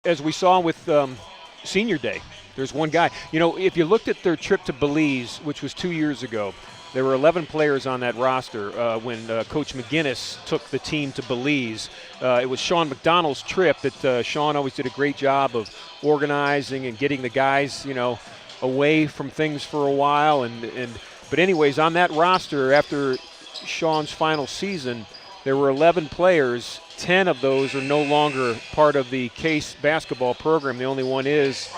as we saw with Senior Day, there's one guy. You know, if you looked at their trip to Belize, which was 2 years ago, there were 11 players on that roster when Coach McGinnis took the team to Belize. It was Sean McDonald's trip that Sean always did a great job of organizing and getting the guys, you know, away from things for a while. But anyways, on that roster, after Sean's final season, there were 11 players. 10 of those are no longer part of the Case basketball program. The only one is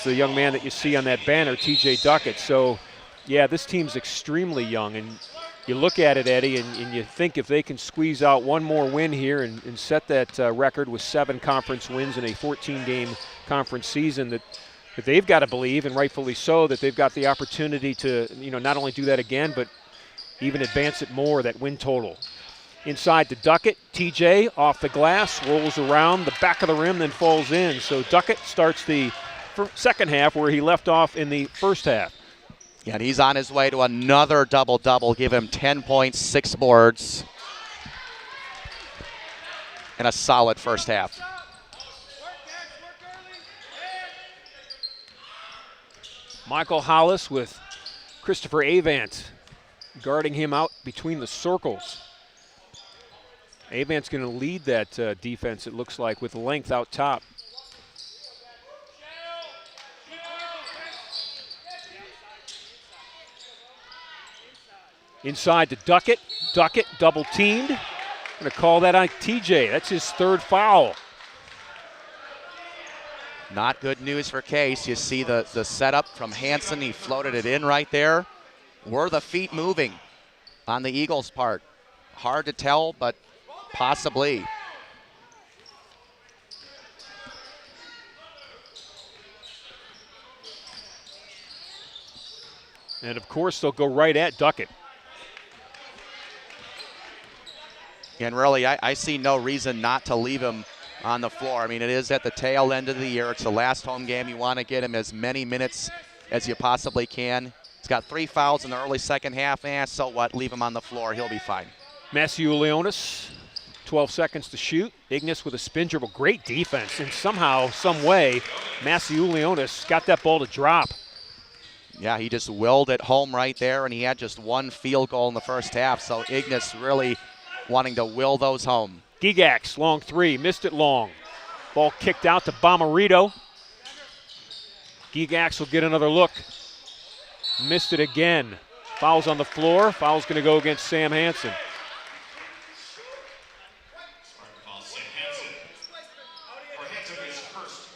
the young man that you see on that banner, T.J. Duckett. So, yeah, this team's extremely young. And you look at it, Eddie, and you think if they can squeeze out one more win here and set that record with 7 conference wins in a 14-game conference season, that they've got to believe, and rightfully so, that they've got the opportunity to, you know, not only do that again, but even advance it more, that win total. Inside to Duckett, TJ off the glass, rolls around the back of the rim, then falls in. So Duckett starts the second half where he left off in the first half. Yeah, and he's on his way to another double-double. Give him 10 points, 6 boards, and a solid first half. Michael Hollis with Christopher Avant guarding him out between the circles. Avant's going to lead that defense, it looks like, with length out top. Inside to Duckett. Duckett double teamed. Going to call that on TJ. That's his 3rd foul. Not good news for Case. You see the setup from Jansen. He floated it in right there. Were the feet moving on the Eagles' part? Hard to tell, but possibly. And, of course, they'll go right at Duckett. And really, I see no reason not to leave him on the floor. I mean, it is at the tail end of the year. It's the last home game. You want to get him as many minutes as you possibly can. He's got 3 fouls in the early second half. So what? Leave him on the floor. He'll be fine. Leonis, 12 seconds to shoot. Ignis with a spin dribble. Great defense. And somehow, some way, Leonis got that ball to drop. Yeah, he just willed it home right there, and he had just 1 field goal in the first half. So Ignis really wanting to will those home. Gigax, long 3, missed it long. Ball kicked out to Bomarito. Gigax will get another look. Missed it again. Foul's on the floor. Foul's going to go against Sam Hansen.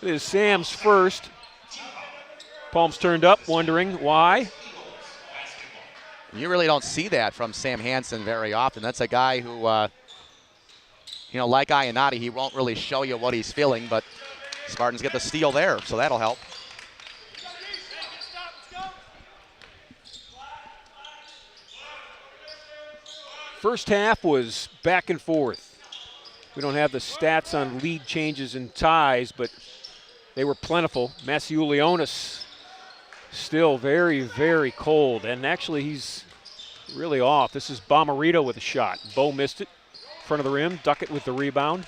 It is Sam's first. Palms turned up, wondering why. You really don't see that from Sam Hansen very often. That's a guy who, you know, like Ionati, he won't really show you what he's feeling, but Spartans get the steal there, so that'll help. First half was back and forth. We don't have the stats on lead changes and ties, but they were plentiful. Leonis still very, very cold, and actually he's really off. This is Bomarito with a shot. Bo missed it. Front of the rim. Duckett with the rebound.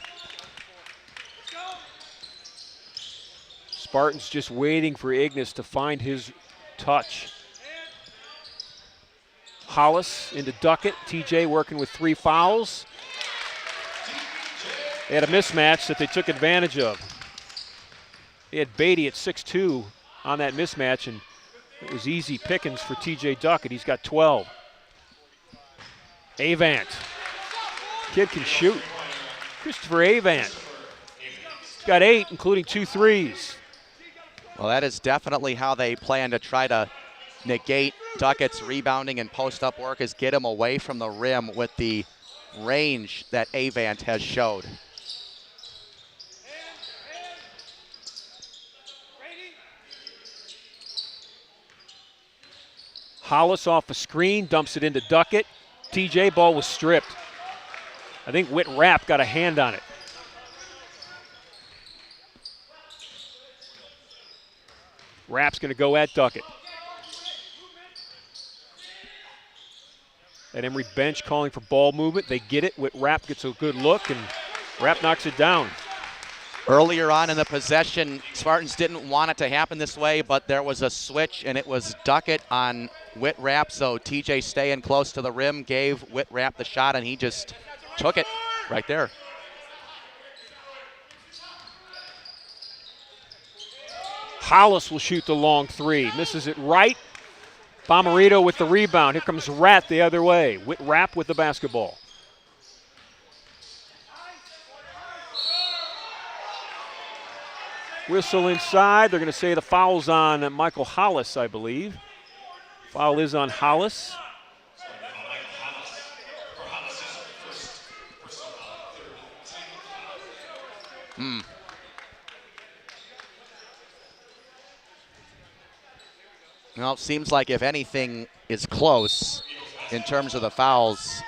Spartans just waiting for Ignis to find his touch. Hollis into Duckett. TJ working with 3 fouls. They had a mismatch that they took advantage of. They had Beatty at 6'2" on that mismatch, and it was easy pickings for TJ Duckett. He's got 12. Avant. Kid can shoot. Christopher Avant. He's got 8, including 2 threes. Well, that is definitely how they plan to try to negate Duckett's rebounding and post-up work, is get him away from the rim with the range that Avant has showed. Hollis off a screen, dumps it into Duckett. TJ, ball was stripped. I think Whit Rapp got a hand on it. Rapp's going to go at Duckett. At Emory bench calling for ball movement. They get it. Whit Rapp gets a good look, and Rapp knocks it down. Earlier on in the possession, Spartans didn't want it to happen this way, but there was a switch, and it was Duckett on Whitrap, so TJ staying close to the rim gave Whitrap the shot, and he just took it right there. Hollis will shoot the long three. Misses it right. Bomarito with the rebound. Here comes Rat the other way. Whitrap with the basketball. Whistle inside. They're going to say the foul's on Michael Hollis, I believe. Foul is on Hollis. Well, it seems like if anything is close in terms of the fouls,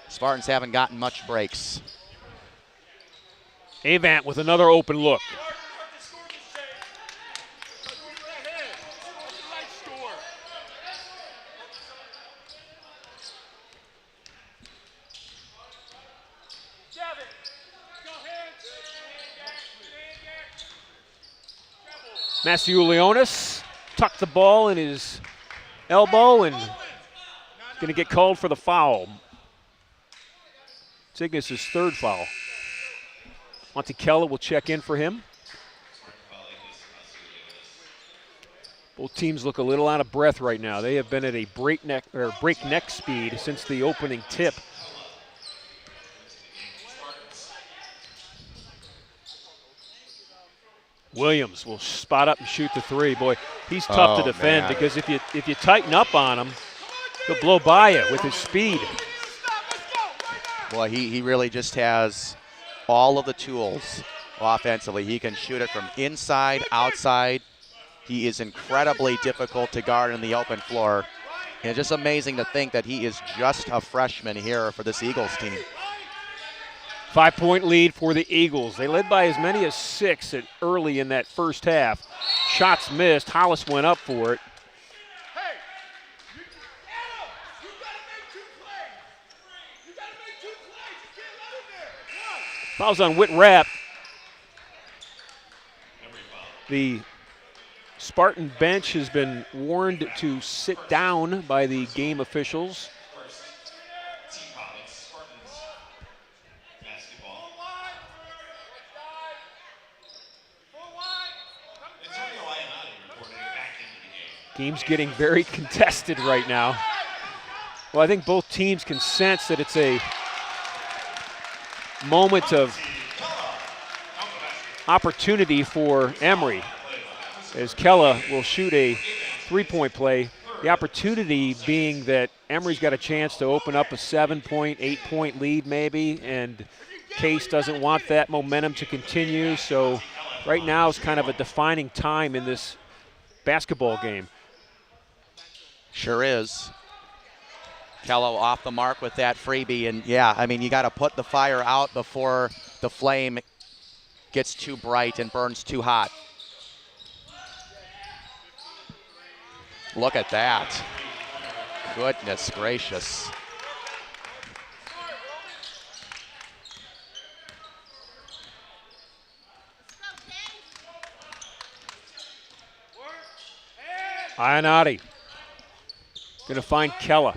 Spartans haven't gotten much breaks. Avant with another open look. Masiulionis tucked the ball in his elbow and going to get called for the foul. Cygnus' third foul. Monte Keller will check in for him. Both teams look a little out of breath right now. They have been at a breakneck speed since the opening tip. Williams will spot up and shoot the three. Boy, he's tough to defend because if you tighten up on him, he'll blow by you with his speed. Boy, he really just has all of the tools offensively. He can shoot it from inside, outside. He is incredibly difficult to guard in the open floor. And it's just amazing to think that he is just a freshman here for this Eagles team. 5-point lead for the Eagles. They led by as many as 6 early in that first half. Shots missed. Hollis went up for it. Fouls on Whitrap. The Spartan bench has been warned to sit down by the game officials. Game's getting very contested right now. Well, I think both teams can sense that it's a moment of opportunity for Emory, as Kella will shoot a three-point play. The opportunity being that Emory's got a chance to open up a 7-point, 8-point lead maybe, and Case doesn't want that momentum to continue. So right now is kind of a defining time in this basketball game. Sure is. Kello off the mark with that freebie, and yeah, I mean, you got to put the fire out before the flame gets too bright and burns too hot. Look at that. Goodness gracious. Ionati going to find Kella.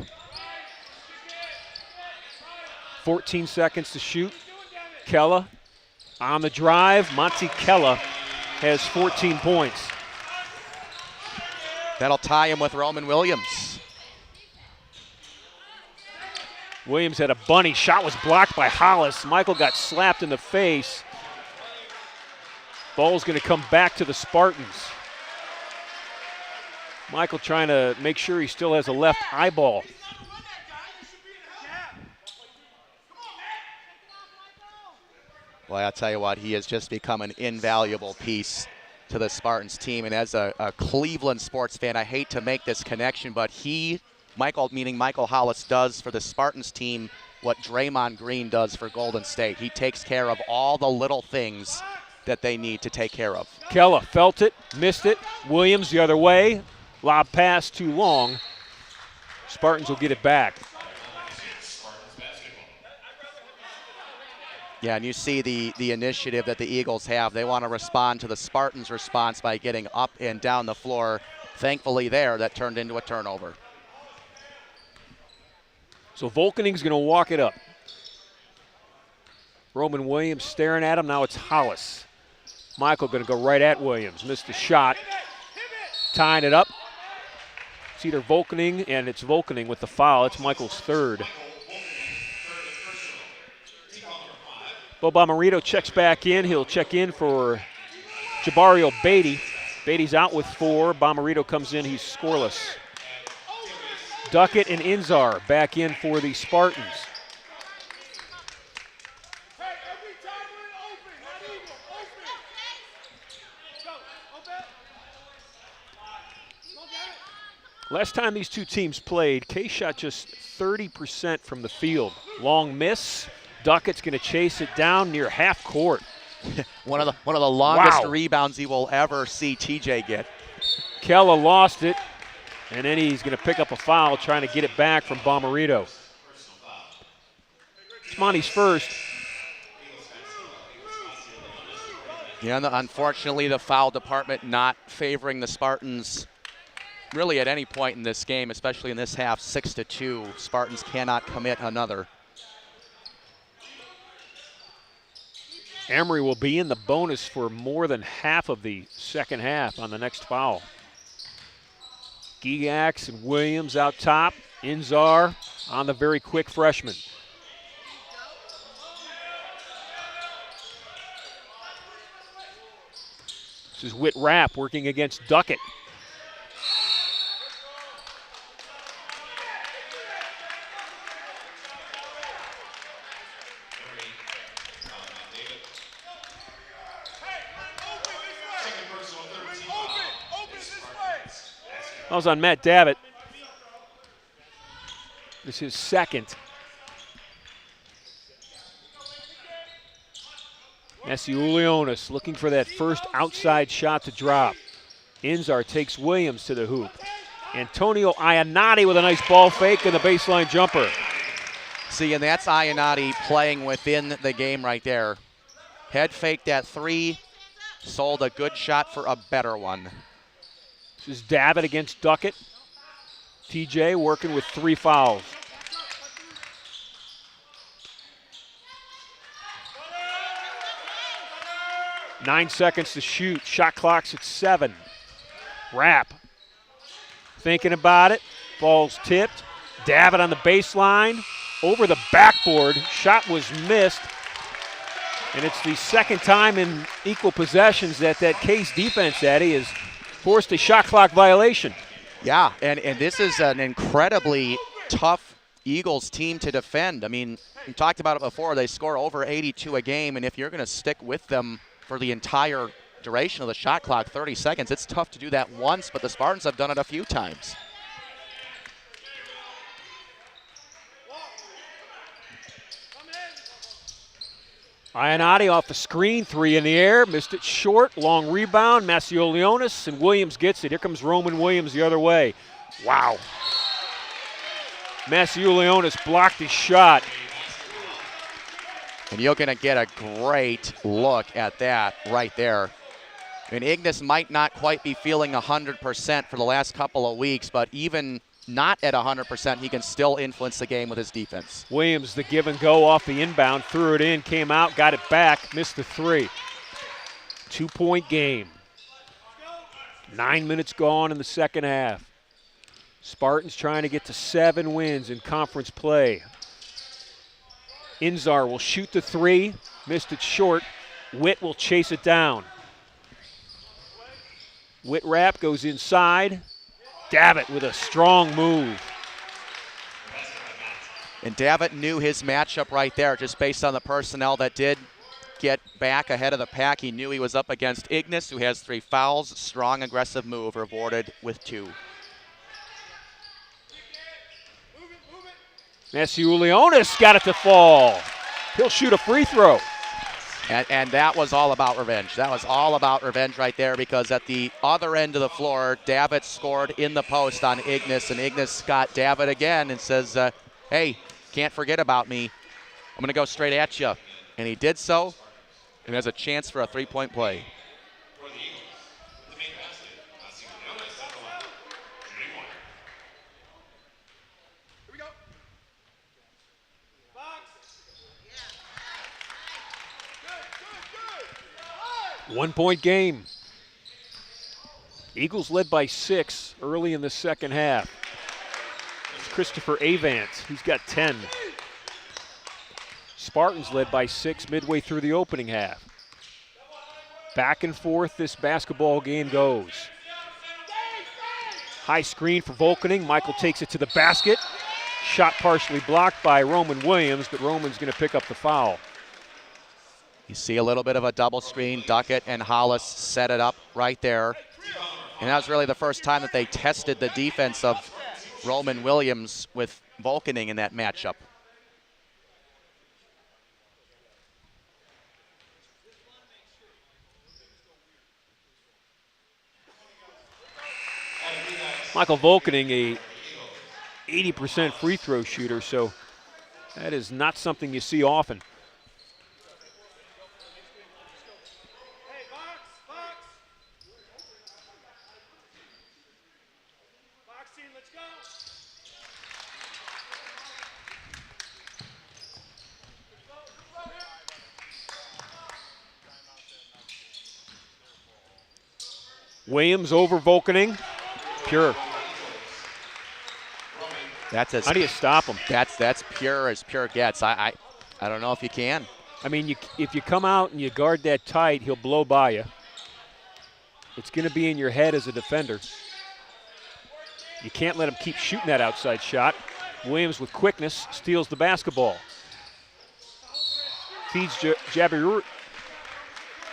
14 seconds to shoot. Kella on the drive. Monte Kella has 14 points. That'll tie him with Roman Williams. Williams had a bunny. Shot was blocked by Hollis. Michael got slapped in the face. Ball's going to come back to the Spartans. Michael trying to make sure he still has a left eyeball. Well, I'll tell you what, he has just become an invaluable piece to the Spartans team. And as a Cleveland sports fan, I hate to make this connection, but Michael, meaning Michael Hollis, does for the Spartans team what Draymond Green does for Golden State. He takes care of all the little things that they need to take care of. Kella felt it, missed it. Williams the other way. Lob pass too long. Spartans will get it back. Yeah, and you see the initiative that the Eagles have. They want to respond to the Spartans' response by getting up and down the floor. Thankfully there, that turned into a turnover. So Volkening's going to walk it up. Roman Williams staring at him. Now it's Hollis. Michael going to go right at Williams. Missed the shot. Tying it up. It's either Volkening, and it's Volkening with the foul. It's Michael's third. Bo Bomarito checks back in. He'll check in for Jabario Beatty. Beatty's out with 4. Bomarito comes in. He's scoreless. Duckett and Inzar back in for the Spartans. Last time these two teams played, Case shot just 30% from the field. Long miss. Duckett's going to chase it down near half court. one of the longest rebounds he will ever see TJ get. Kella lost it, and then he's going to pick up a foul trying to get it back from Bomarito. It's Monty's first. Yeah, unfortunately the foul department not favoring the Spartans really at any point in this game, especially in this half. 6-2. Spartans cannot commit another. Emory will be in the bonus for more than half of the second half on the next foul. Gigax and Williams out top. Inzar on the very quick freshman. This is Whit Rapp working against Duckett. That was on Matt Davitt. This is his second. Masiulionis looking for that first outside shot to drop. Inzar takes Williams to the hoop. Antonio Iannotti with a nice ball fake and the baseline jumper. See, and that's Iannotti playing within the game right there. Head faked that 3, sold a good shot for a better one. This is Davitt against Duckett. TJ working with 3 fouls. Nine seconds to shoot. Shot clock's at 7. Rapp thinking about it. Ball's tipped. Davitt on the baseline. Over the backboard. Shot was missed. And it's the second time in equal possessions that Case defense, Eddy, has forced a shot clock violation. Yeah, and this is an incredibly tough Eagles team to defend. I mean, we talked about it before. They score over 82 a game, and if you're going to stick with them for the entire duration of the shot clock, 30 seconds, it's tough to do that once, but the Spartans have done it a few times. Iannotti off the screen, 3 in the air, missed it short, long rebound, Masiulionis, and Williams gets it. Here comes Roman Williams the other way. Wow. Masiulionis blocked his shot. And you're going to get a great look at that right there. And Ignis might not quite be feeling 100% for the last couple of weeks, but even not at 100%, he can still influence the game with his defense. Williams, the give and go off the inbound, threw it in, came out, got it back, missed the 3. 2-point game. 9 minutes gone in the second half. Spartans trying to get to 7 wins in conference play. Inzar will shoot the 3, missed it short. Witt will chase it down. Whit Rapp goes inside. Davitt with a strong move. And Davitt knew his matchup right there, just based on the personnel that did get back ahead of the pack. He knew he was up against Ignis, who has 3 fouls. Strong, aggressive move, rewarded with 2. Masiulionis got it to fall. He'll shoot a free throw. And that was all about revenge. That was all about revenge right there, because at the other end of the floor, Davitt scored in the post on Ignis, and Ignis got Davitt again and says, hey, can't forget about me. I'm going to go straight at you. And he did so, and has a chance for a three-point play. One-point game. Eagles led by 6 early in the second half. It's Christopher Avance. He's got 10. Spartans led by 6 midway through the opening half. Back and forth this basketball game goes. High screen for Volkening. Michael takes it to the basket. Shot partially blocked by Roman Williams, but Roman's going to pick up the foul. You see a little bit of a double screen. Duckett and Hollis set it up right there. And that was really the first time that they tested the defense of Roman Williams with Volkening in that matchup. Michael Volkening, a 80% free throw shooter, so that is not something you see often. Williams over Volkening. Pure. That's How do you stop him? That's pure as pure gets. I don't know if you can. I mean, if you come out and you guard that tight, he'll blow by you. It's going to be in your head as a defender. You can't let him keep shooting that outside shot. Williams with quickness steals the basketball. Feeds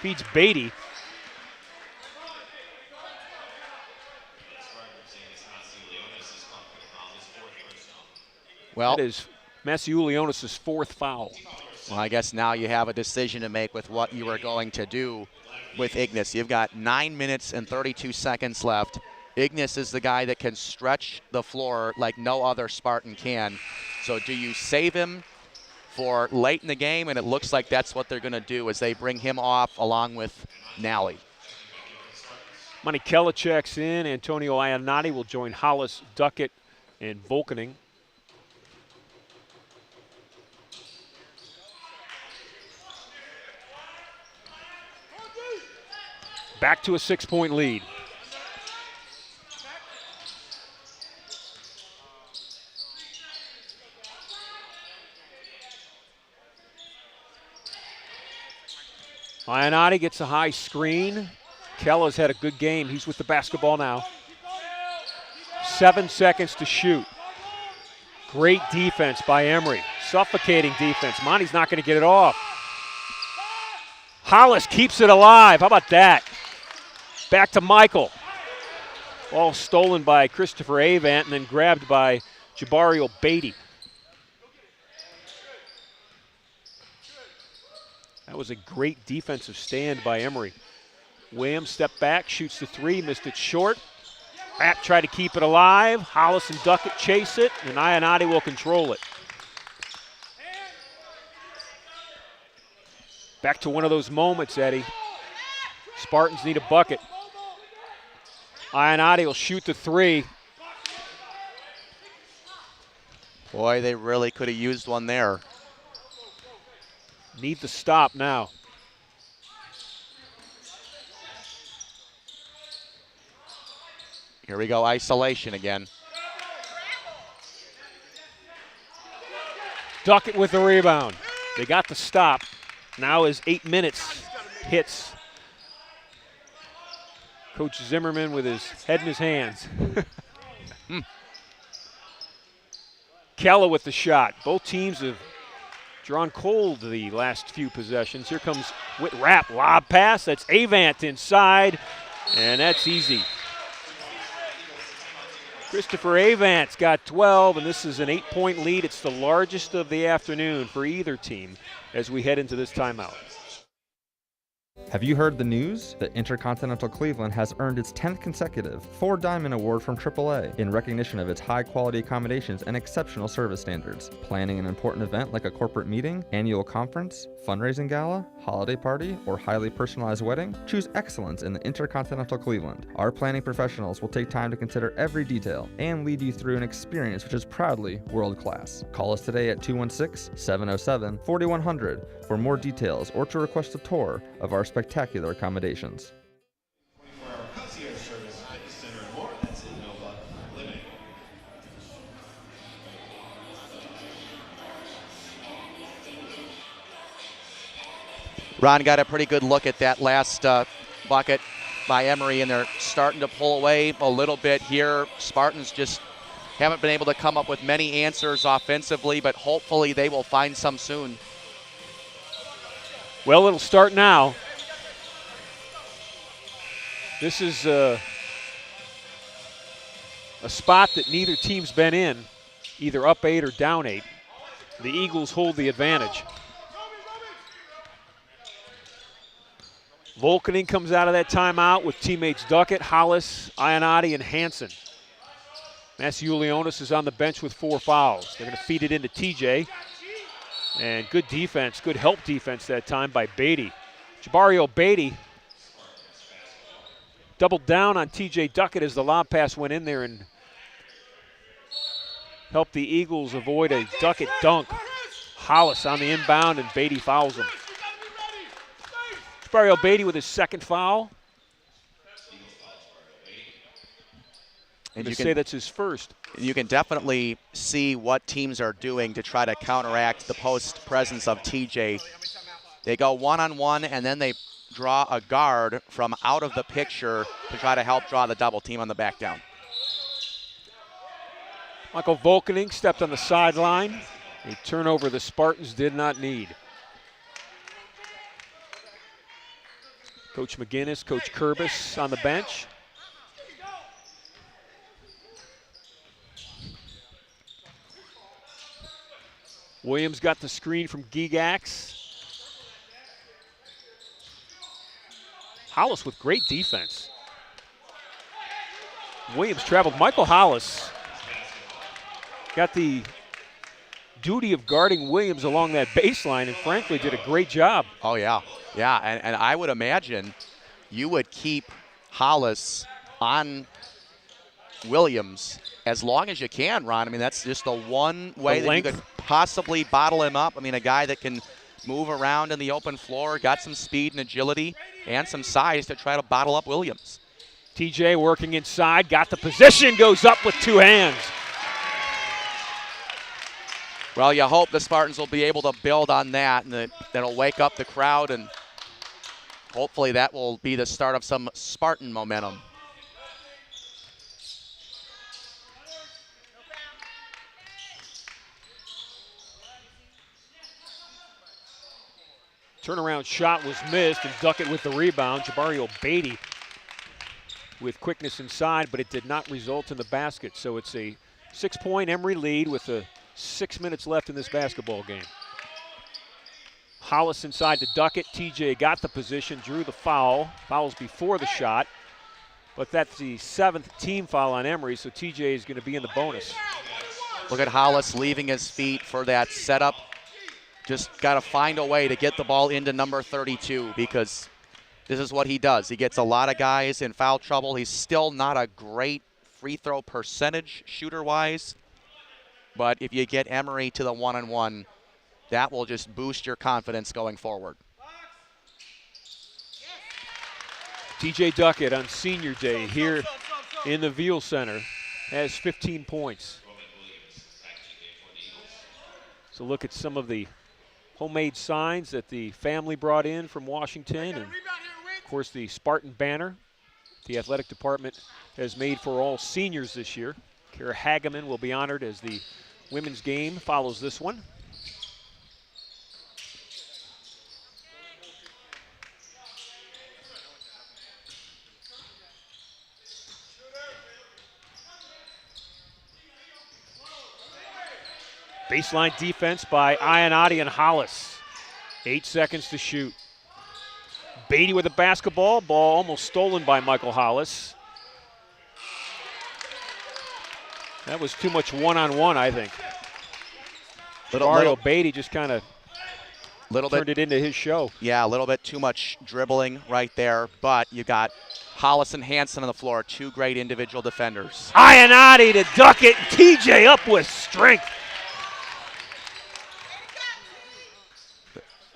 feeds Beatty. Well, that is Massiulionis' 4th foul. Well, I guess now you have a decision to make with what you are going to do with Ignis. You've got 9 minutes and 32 seconds left. Ignis is the guy that can stretch the floor like no other Spartan can. So do you save him for late in the game? And it looks like that's what they're going to do as they bring him off along with Nally. Money Kella checks in. Antonio Iannotti will join Hollis, Duckett, and Volkening. Back to a 6-point lead. Iannotti gets a high screen. Kella's had a good game. He's with the basketball now. 7 seconds to shoot. Great defense by Emory. Suffocating defense. Monty's not going to get it off. Hollis keeps it alive. How about that? Back to Michael. Ball stolen by Christopher Avant and then grabbed by Jabario Beatty. That was a great defensive stand by Emory. Williams stepped back, shoots the 3, missed it short. Rapp tried to keep it alive. Hollis and Duckett chase it, and Iannotti will control it. Back to one of those moments, Eddie. Spartans need a bucket. Iannotti will shoot the 3. Boy, they really could have used one there. Need the stop now. Here we go, isolation again. Duckett with the rebound. They got the stop. Now is 8 minutes hits. Coach Zimmerman with his head in his hands. Kella with the shot. Both teams have drawn cold the last few possessions. Here comes Whit Rapp, lob pass. That's Avant inside, and that's easy. Christopher Avant's got 12, and this is an 8-point lead. It's the largest of the afternoon for either team as we head into this timeout. Have you heard the news? The Intercontinental Cleveland has earned its 10th consecutive 4-Diamond Award from AAA in recognition of its high-quality accommodations and exceptional service standards. Planning an important event like a corporate meeting, annual conference, fundraising gala, holiday party, or highly personalized wedding? Choose excellence in the Intercontinental Cleveland. Our planning professionals will take time to consider every detail and lead you through an experience which is proudly world-class. Call us today at 216-707-4100 for more details or to request a tour of our spectacular accommodations. 24-hour concierge service, fitness center, and more. That's in Nova Living. Ron got a pretty good look at that last bucket by Emory, and they're starting to pull away a little bit here. Spartans just haven't been able to come up with many answers offensively, but hopefully they will find some soon. Well, it'll start now. This is a spot that neither team's been in, either up 8 or down 8. The Eagles hold the advantage. Volkening comes out of that timeout with teammates Duckett, Hollis, Ionati, and Jansen. Masiulionis is on the bench with 4 fouls. They're going to feed it into TJ. And good defense, good help defense that time by Beatty. Jabario Beatty doubled down on TJ Duckett as the lob pass went in there and helped the Eagles avoid a Duckett dunk. Hollis on the inbound and Beatty fouls him. Jabario Beatty with his 2nd foul. And you say that's his 1st. You can definitely see what teams are doing to try to counteract the post presence of TJ. They go one-on-one, and then they draw a guard from out of the picture to try to help draw the double team on the back down. Michael Volkening stepped on the sideline. A turnover the Spartans did not need. Coach McGinnis, Coach Kurbis on the bench. Williams got the screen from Gigax. Hollis with great defense. Williams traveled. Michael Hollis got the duty of guarding Williams along that baseline and frankly did a great job. Oh, yeah. Yeah, and I would imagine you would keep Hollis on Williams as long as you can, Ron. I mean, that's just the one way that you could possibly bottle him up. I mean, a guy that can move around in the open floor, got some speed and agility and some size to try to bottle up Williams. TJ working inside, got the position, goes up with 2 hands. Well, you hope the Spartans will be able to build on that, and that'll wake up the crowd, and hopefully that will be the start of some Spartan momentum. Turnaround shot was missed, and Duckett with the rebound. Jabario Beatty with quickness inside, but it did not result in the basket. So it's a 6-point Emory lead with 6 minutes left in this basketball game. Hollis inside to Duckett. TJ got the position, drew the foul. Fouls before the shot, but that's the 7th team foul on Emory, so TJ is going to be in the bonus. Look at Hollis leaving his feet for that setup. Just got to find a way to get the ball into number 32 because this is what he does. He gets a lot of guys in foul trouble. He's still not a great free throw percentage shooter-wise, but if you get Emory to the one-on-one, that will just boost your confidence going forward. TJ Duckett on senior day here in the Veal Center has 15 points. So look at some of the homemade signs that the family brought in from Washington, and of course the Spartan banner the athletic department has made for all seniors this year. Kara Hageman will be honored as the women's game follows this one. Baseline defense by Ionati and Hollis. 8 seconds to shoot. Beatty with a basketball. Ball almost stolen by Michael Hollis. That was too much one-on-one, I think. Mario Beatty just kind of turned it into his show. Yeah, a little bit too much dribbling right there, but you got Hollis and Jansen on the floor, two great individual defenders. Ionati to duck it. TJ up with strength.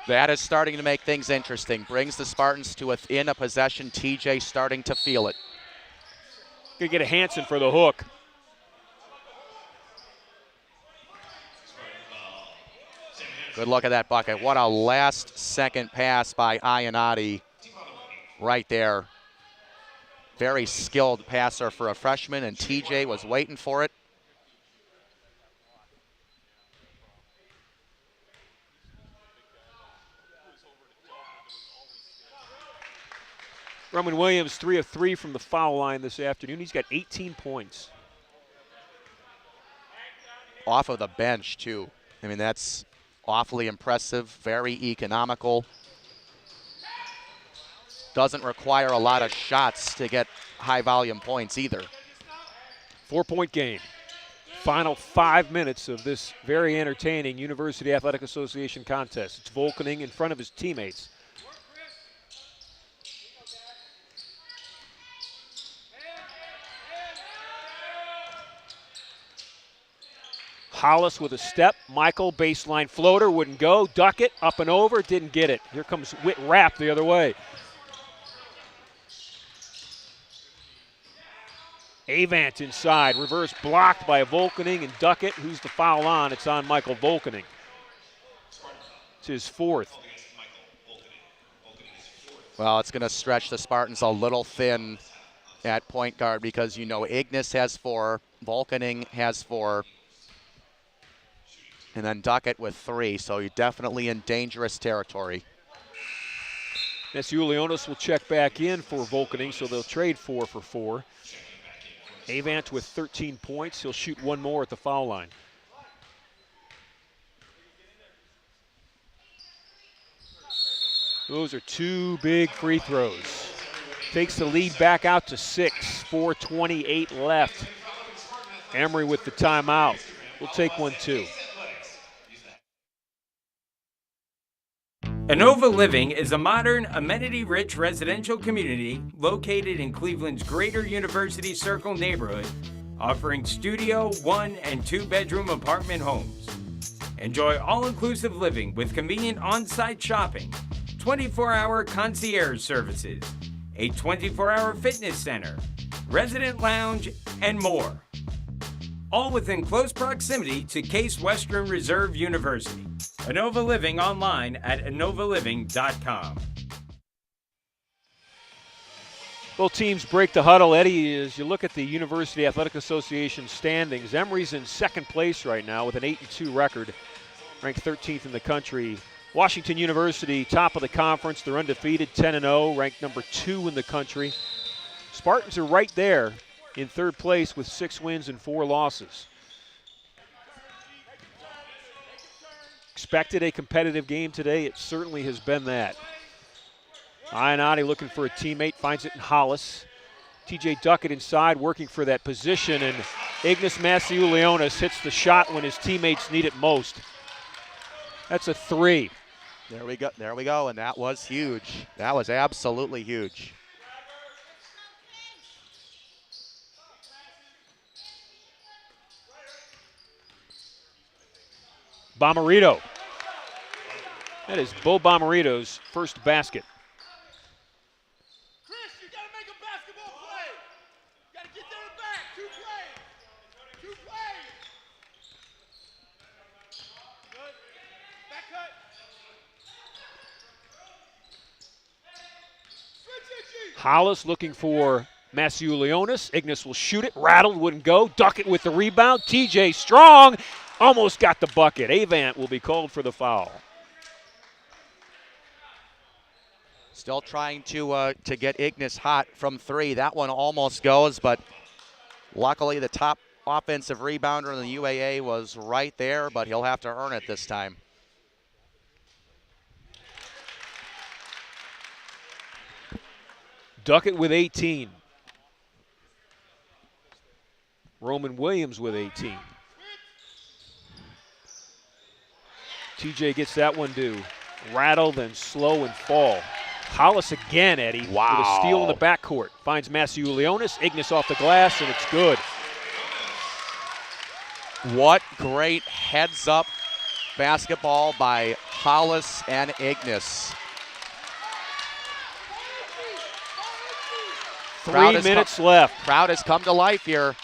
That is starting to make things interesting. Brings the Spartans to within a possession. TJ starting to feel it. Gonna get a Jansen for the hook. Good look at that bucket. What a last-second pass by Ionati right there. Very skilled passer for a freshman, and TJ was waiting for it. Roman Williams 3 of 3 from the foul line this afternoon. He's got 18 points. Off of the bench, too. I mean, that's awfully impressive, very economical. Doesn't require a lot of shots to get high-volume points either. 4-point game. Final 5 minutes of this very entertaining University Athletic Association contest. It's Volkening in front of his teammates. Hollis with a step. Michael, baseline floater, wouldn't go. Duck it, up and over, didn't get it. Here comes Whit Rapp the other way. Avant inside, reverse blocked by Volkening and Duckett. Who's the foul on? It's on Michael Volkening. It's his fourth. Well, it's going to stretch the Spartans a little thin at point guard because you know Ignis has 4, Volkening has 4, and then Duckett with 3, so you're definitely in dangerous territory. Nesiulionis will check back in for Volkening, so they'll trade 4 for 4. Avant with 13 points. He'll shoot one more at the foul line. Those are 2 big free throws. Takes the lead back out to 6. 4:28 left. Emory with the timeout. We'll take one too. Inova Living is a modern, amenity-rich residential community located in Cleveland's Greater University Circle neighborhood, offering studio, 1- and 2-bedroom apartment homes. Enjoy all-inclusive living with convenient on-site shopping, 24-hour concierge services, a 24-hour fitness center, resident lounge, and more. All within close proximity to Case Western Reserve University. Inova Living online at inovaliving.com. Both teams break the huddle. Eddy, as you look at the University Athletic Association standings, Emory's in second place right now with an 8-2 record, ranked 13th in the country. Washington University, top of the conference. They're undefeated, 10-0, ranked number 2 in the country. Spartans are right there in third place with 6 wins and 4 losses. Expected a competitive game today. It certainly has been that. Ionati looking for a teammate, finds it in Hollis. TJ Duckett inside, working for that position, and Ignis Masiulionis hits the shot when his teammates need it most. That's a 3. There we go, and that was huge. That was absolutely huge. Bomarito. That is Bo Bomarito's first basket. Chris, you gotta make a basketball play. You gotta get there and back. 2 plays. 2 plays. Good. Back cut. Switch it, G. Hollis looking for Masiulionis. Ignis will shoot it. Rattled, wouldn't go. Duckett with the rebound. TJ Strong almost got the bucket. Avant will be called for the foul. Still trying to get Ignis hot from 3. That one almost goes, but luckily the top offensive rebounder in the UAA was right there, but he'll have to earn it this time. Duckett with 18. Roman Williams with 18. TJ gets that one due. Rattle, then slow and fall. Hollis again, Eddie, Wow. with a steal in the backcourt. Finds Massiulionis. Ignis off the glass, and it's good. What great heads-up basketball by Hollis and Ignis. 3 minutes left. Crowd has come to life here.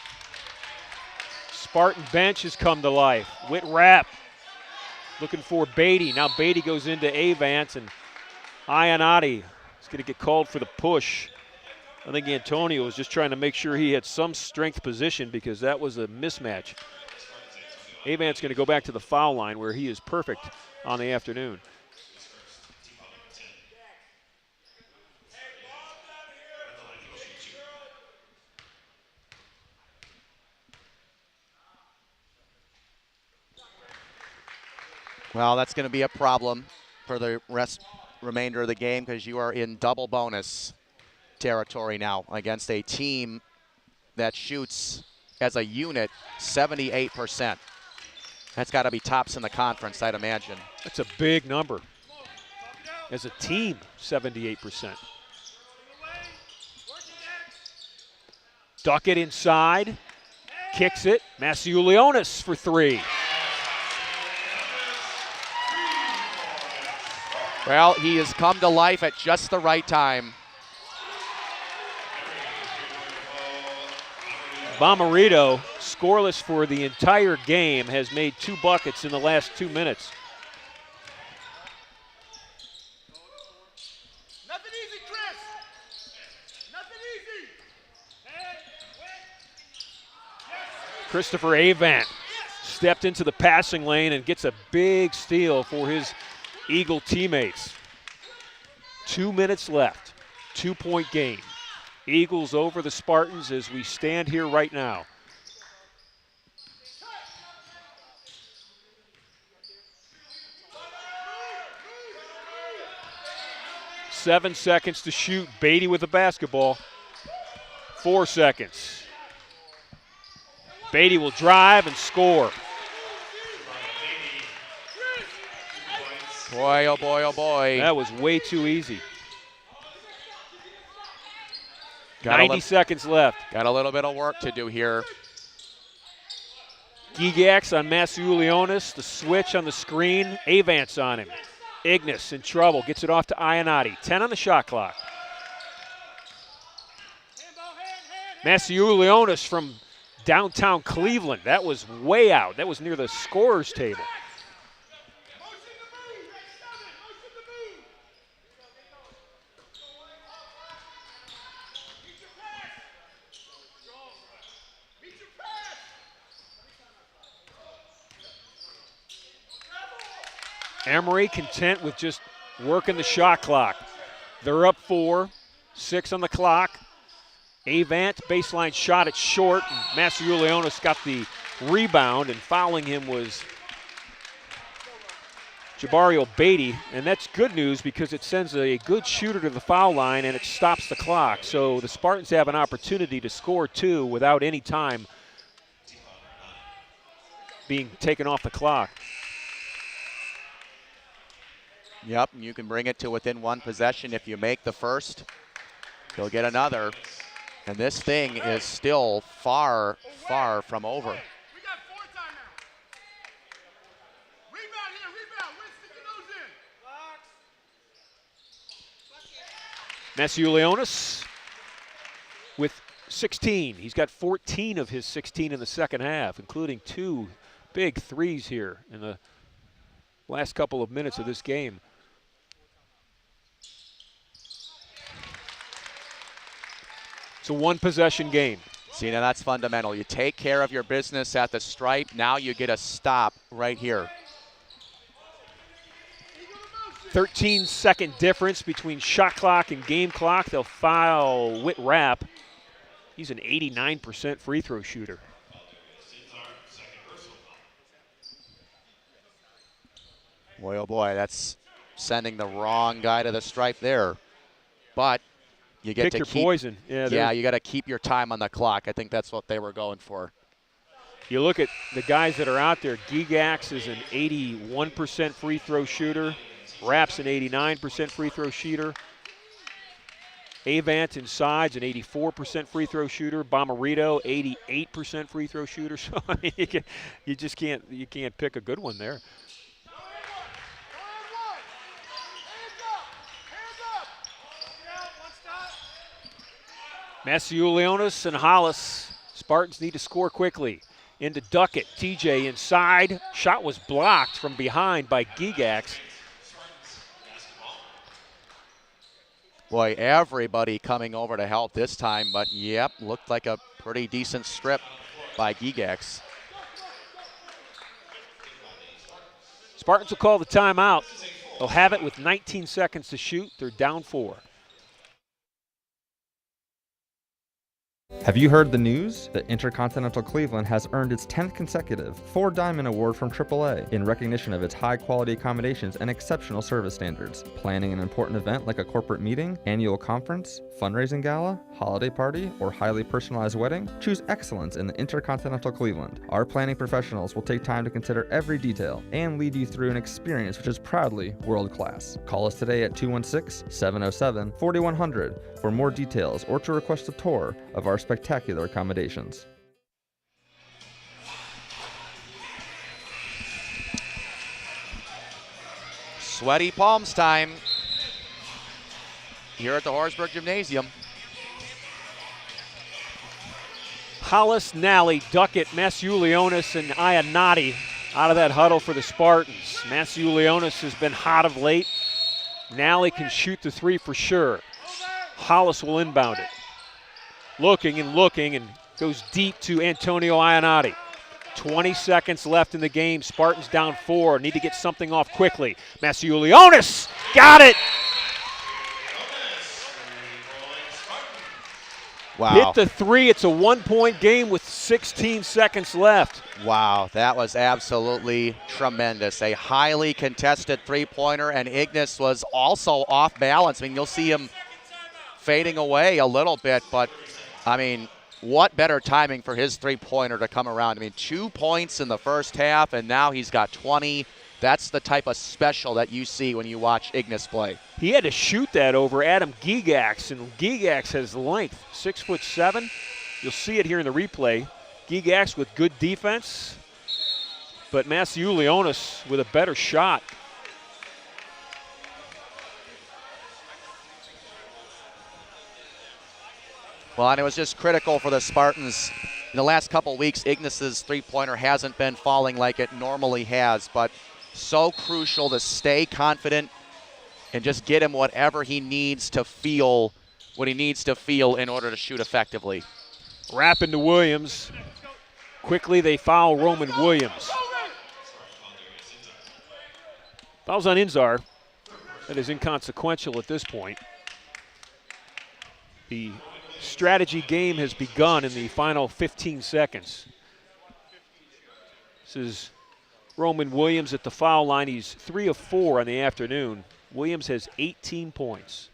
Spartan bench has come to life. Whit Rapp looking for Beatty. Now Beatty goes into Avance, and Ionati is going to get called for the push. I think Antonio was just trying to make sure he had some strength position because that was a mismatch. Avance going to go back to the foul line where he is perfect on the afternoon. Well, that's going to be a problem for the remainder of the game because you are in double bonus territory now against a team that shoots as a unit 78%. That's got to be tops in the conference, I'd imagine. That's a big number. As a team, 78%. Duckett inside, kicks it. Massiulionis for three. Well, he has come to life at just the right time. Bomarito, scoreless for the entire game, has made 2 buckets in the last 2 minutes. Nothing easy, Chris. Nothing easy. Christopher Avant stepped into the passing lane and gets a big steal for his Eagle teammates. 2 minutes left, 2-point game. Eagles over the Spartans as we stand here right now. Seven seconds to shoot. Beatty with the basketball. 4 seconds. Beatty will drive and score. Boy, oh boy, oh boy. That was way too easy. 90 seconds left. Got a little bit of work to do here. Gigax on Massiulionis. The switch on the screen. Avance on him. Ignis in trouble. Gets it off to Ionati. 10 on the shot clock. Massiulionis from downtown Cleveland. That was way out. That was near the scorer's table. Emory content with just working the shot clock. They're up 4, 6 on the clock. Avant, baseline shot, it's short. And Massiulionis got the rebound, and fouling him was Jabario Beatty. And that's good news because it sends a good shooter to the foul line and it stops the clock. So the Spartans have an opportunity to score 2 without any time being taken off the clock. Yep, you can bring it to within 1 possession if you make the first. You'll get another. And this thing is still far, far from over. We got 4 timeouts. Rebound here, rebound. We're sticking those in. Massiulionis with 16. He's got 14 of his 16 in the second half, including 2 big threes here in the last couple of minutes of this game. It's a 1-possession game. See, now that's fundamental. You take care of your business at the stripe. Now you get a stop right here. 13-second difference between shot clock and game clock. They'll foul Whit Rapp. He's an 89% free throw shooter. Boy, oh boy, that's sending the wrong guy to the stripe there. But You get Pick to your keep, poison. Yeah, you got to keep your time on the clock. I think that's what they were going for. You look at the guys that are out there. Gigax is an 81% free throw shooter. Rapp's an 89% free throw shooter. Avant inside's an 84% free throw shooter. Bomarito, 88% free throw shooter. So I mean, you just can't pick a good one there. Massiulionis and Hollis. Spartans need to score quickly. Into Duckett. TJ inside. Shot was blocked from behind by Gigax. Boy, everybody coming over to help this time, but yep, looked like a pretty decent strip by Gigax. Spartans will call the timeout. They'll have it with 19 seconds to shoot. They're down 4. Have you heard the news? The Intercontinental Cleveland has earned its 10th consecutive 4-Diamond Award from AAA in recognition of its high-quality accommodations and exceptional service standards. Planning an important event like a corporate meeting, annual conference, fundraising gala, holiday party, or highly personalized wedding? Choose excellence in the Intercontinental Cleveland. Our planning professionals will take time to consider every detail and lead you through an experience which is proudly world-class. Call us today at 216-707-4100 for more details or to request a tour of our spectacular accommodations. Sweaty palms time here at the Horsburgh Gymnasium. Hollis, Nally, Duckett, Massiulionis, and Iannotti out of that huddle for the Spartans. Massiulionis has been hot of late. Nally can shoot the 3 for sure. Hollis will inbound it. Looking and goes deep to Antonio Iannotti. 20 seconds left in the game. Spartans down 4. Need to get something off quickly. Massiulionis got it. Wow. Hit the 3. It's a 1-point game with 16 seconds left. Wow, that was absolutely tremendous. A highly contested three-pointer, and Ignis was also off balance. I mean, you'll see him fading away a little bit, but, I mean, what better timing for his three-pointer to come around. I mean, 2 points in the first half, and now he's got 20. That's the type of special that you see when you watch Ignis play. He had to shoot that over Adam Gigax, and Gigax has length, 6'7". You'll see it here in the replay. Gigax with good defense, but Massiulionis with a better shot. Well, and it was just critical for the Spartans. In the last couple weeks, Ignis's three-pointer hasn't been falling like it normally has, but so crucial to stay confident and just get him whatever he needs to feel, what he needs to feel in order to shoot effectively. Wrap into Williams. Quickly they foul Roman Williams. Fouls on Inzar. That is inconsequential at this point. The strategy game has begun in the final 15 seconds. This is Roman Williams at the foul line. He's 3 of 4 on the afternoon. Williams has 18 points.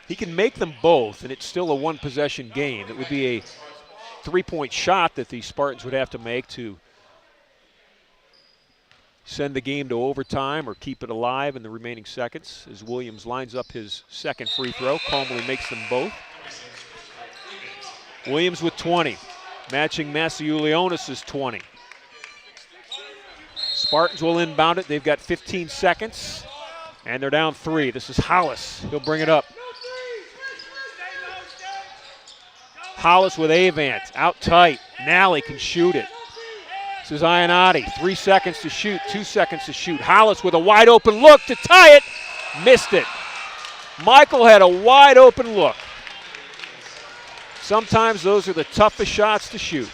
He can make them both, and it's still a one-possession game. It would be a 3-point shot that the Spartans would have to make to send the game to overtime or keep it alive in the remaining seconds as Williams lines up his second free throw. Calmly makes them both. Williams with 20, matching Massiulionis' 20. Spartans will inbound it. They've got 15 seconds, and they're down 3. This is Hollis. He'll bring it up. Hollis with Avant, out tight. Nally can shoot it. This is Iannotti, 3 seconds to shoot, 2 seconds to shoot. Hollis with a wide open look to tie it, missed it. Michael had a wide open look. Sometimes those are the toughest shots to shoot.